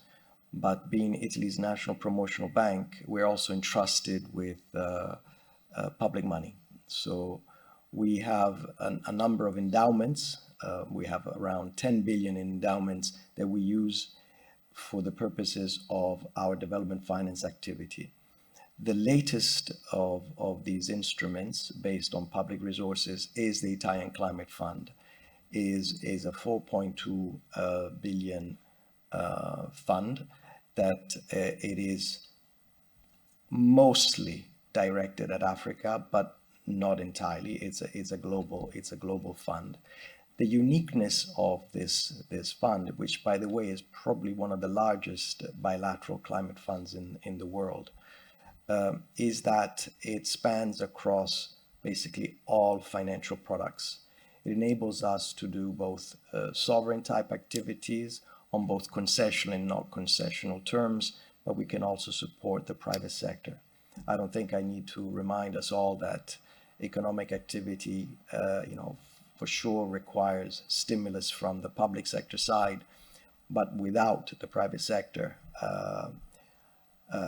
But being Italy's national promotional bank, we're also entrusted with public money. So we have a number of endowments. We have around 10 billion in endowments that we use for the purposes of our development finance activity. The latest of these instruments, based on public resources, is the Italian Climate Fund, is a 4.2 billion fund that it is mostly directed at Africa, but not entirely. It's a global fund. The uniqueness of this fund, which by the way is probably one of the largest bilateral climate funds in the world, is that it spans across basically all financial products. It enables us to do both sovereign type activities on both concessional and not concessional terms, but we can also support the private sector. I don't think I need to remind us all that economic activity, for sure requires stimulus from the public sector side, but without the private sector,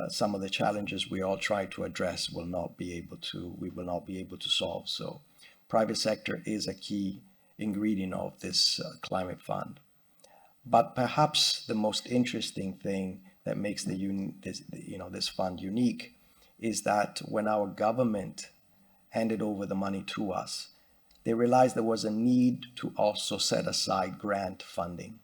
some of the challenges we all try to address we will not be able to solve. So private sector is a key ingredient of this climate fund. But perhaps the most interesting thing that makes this fund unique is that when our government handed over the money to us, they realized there was a need to also set aside grant funding.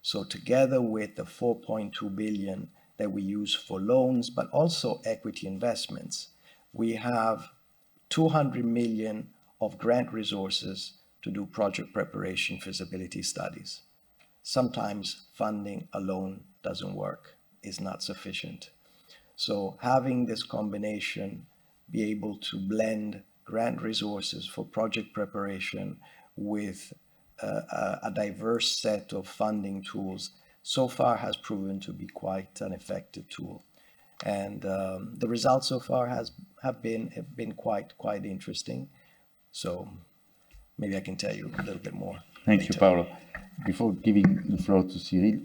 So together with the 4.2 billion that we use for loans, but also equity investments, we have 200 million of grant resources to do project preparation feasibility studies. Sometimes funding alone doesn't work, is not sufficient. So having this combination, be able to blend grant resources for project preparation with a diverse set of funding tools, so far has proven to be quite an effective tool. And the results so far have been quite interesting. So maybe I can tell you a little bit more. Thank you, Paolo. Before giving the floor to Cyril,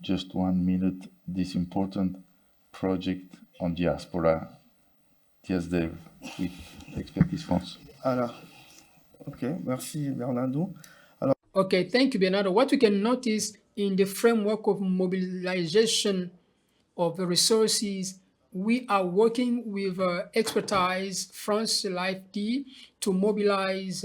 just 1 minute, this important project on diaspora, TSDEV, with Expertise France. Alors, ok, merci Bernardo. Okay, thank you, Bernardo. What we can notice in the framework of mobilization of the resources, we are working with Expertise France Life-D to mobilize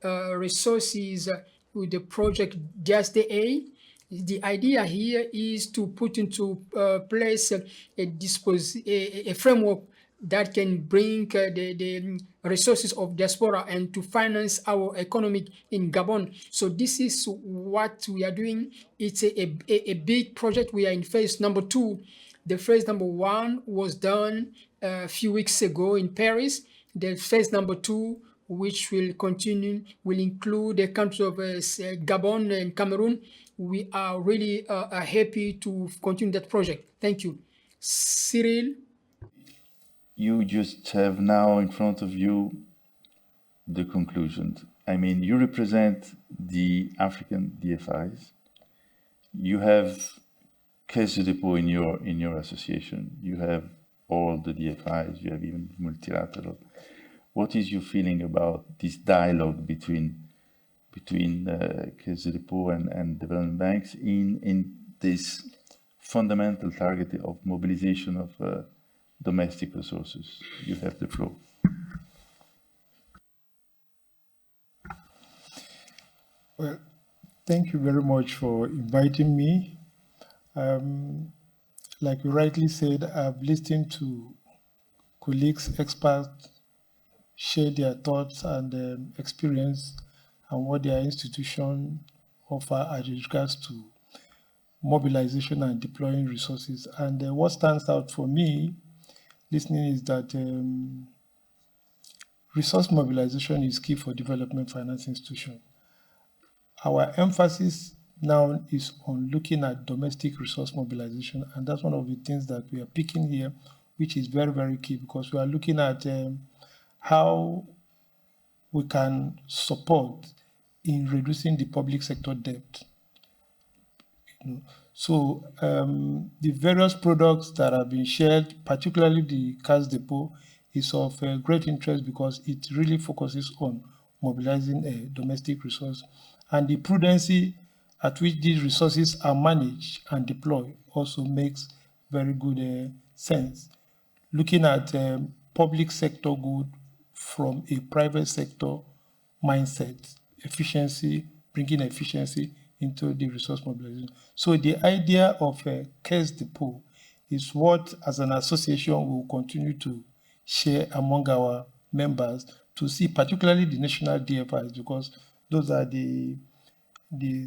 resources with the project DSDA. The idea here is to put into place a framework that can bring the resources of diaspora and to finance our economy in Gabon. So this is what we are doing. It's a big project. We are in phase number 2. The phase number 1 was done a few weeks ago in Paris. The phase number 2, which will continue, will include the countries of Gabon and Cameroon. We are really happy to continue that project. Thank you. Cyril? You just have now in front of you the conclusions. I mean, you represent the African DFIs. You have Caisse de Dépôt in your association. You have all the DFIs. You have even multilateral. What is your feeling about this dialogue between between Caisse de dépôt and development banks in this fundamental target of mobilization of domestic resources. You have the floor. Well, thank you very much for inviting me. Like you rightly said, I've listened to colleagues, experts share their thoughts and experience and what their institution offer as regards to mobilization and deploying resources. And what stands out for me listening is that resource mobilization is key for development finance institutions. Our emphasis now is on looking at domestic resource mobilization, and that's one of the things that we are picking here, which is very, very key because we are looking at how we can support in reducing the public sector debt. So the various products that have been shared, particularly the Caisse Depot, is of great interest because it really focuses on mobilizing a domestic resource. And the prudency at which these resources are managed and deployed also makes very good sense. Looking at public sector good from a private sector mindset, efficiency, bringing efficiency into the resource mobilization. So the idea of a Caisse Depot is what, as an association, we will continue to share among our members to see, particularly the national DFIs, because those are the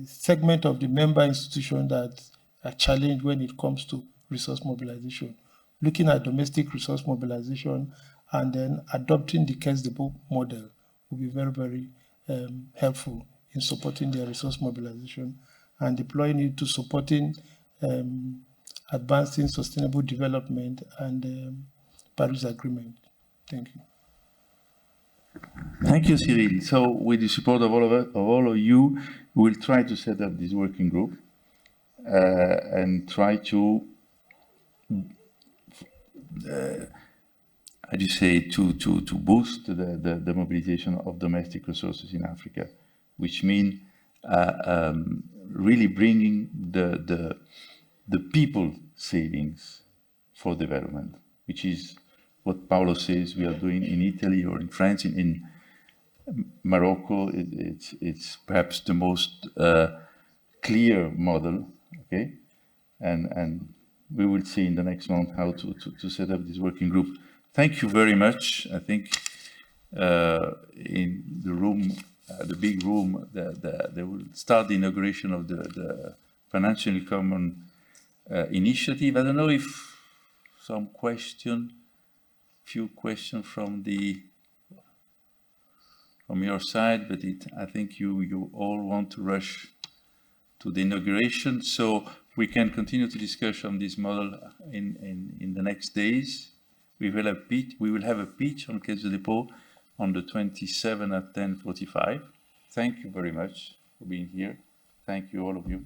segment of the member institution that are challenged when it comes to resource mobilization. Looking at domestic resource mobilization and then adopting the Caisse Depot model will be very, very helpful in supporting their resource mobilization and deploying it to supporting advancing sustainable development and Paris Agreement. Thank you. Thank you, Cyril. So, with the support of all of you, we will try to set up this working group and try to, how do you say, to boost the mobilization of domestic resources in Africa, which means really bringing the people savings for development, which is what Paolo says we are doing in Italy or in France, in Morocco. It's perhaps the most clear model, okay? And we will see in the next month how to set up this working group. Thank you very much. I think in the room, the big room, they will start the inauguration of the Financially Common Initiative. I don't know if some few questions from your side, but I think you all want to rush to the inauguration, so we can continue to discuss on this model in the next days. We will have a pitch on Caisse de dépôt on the 27th at 10:45. Thank you very much for being here. Thank you, all of you.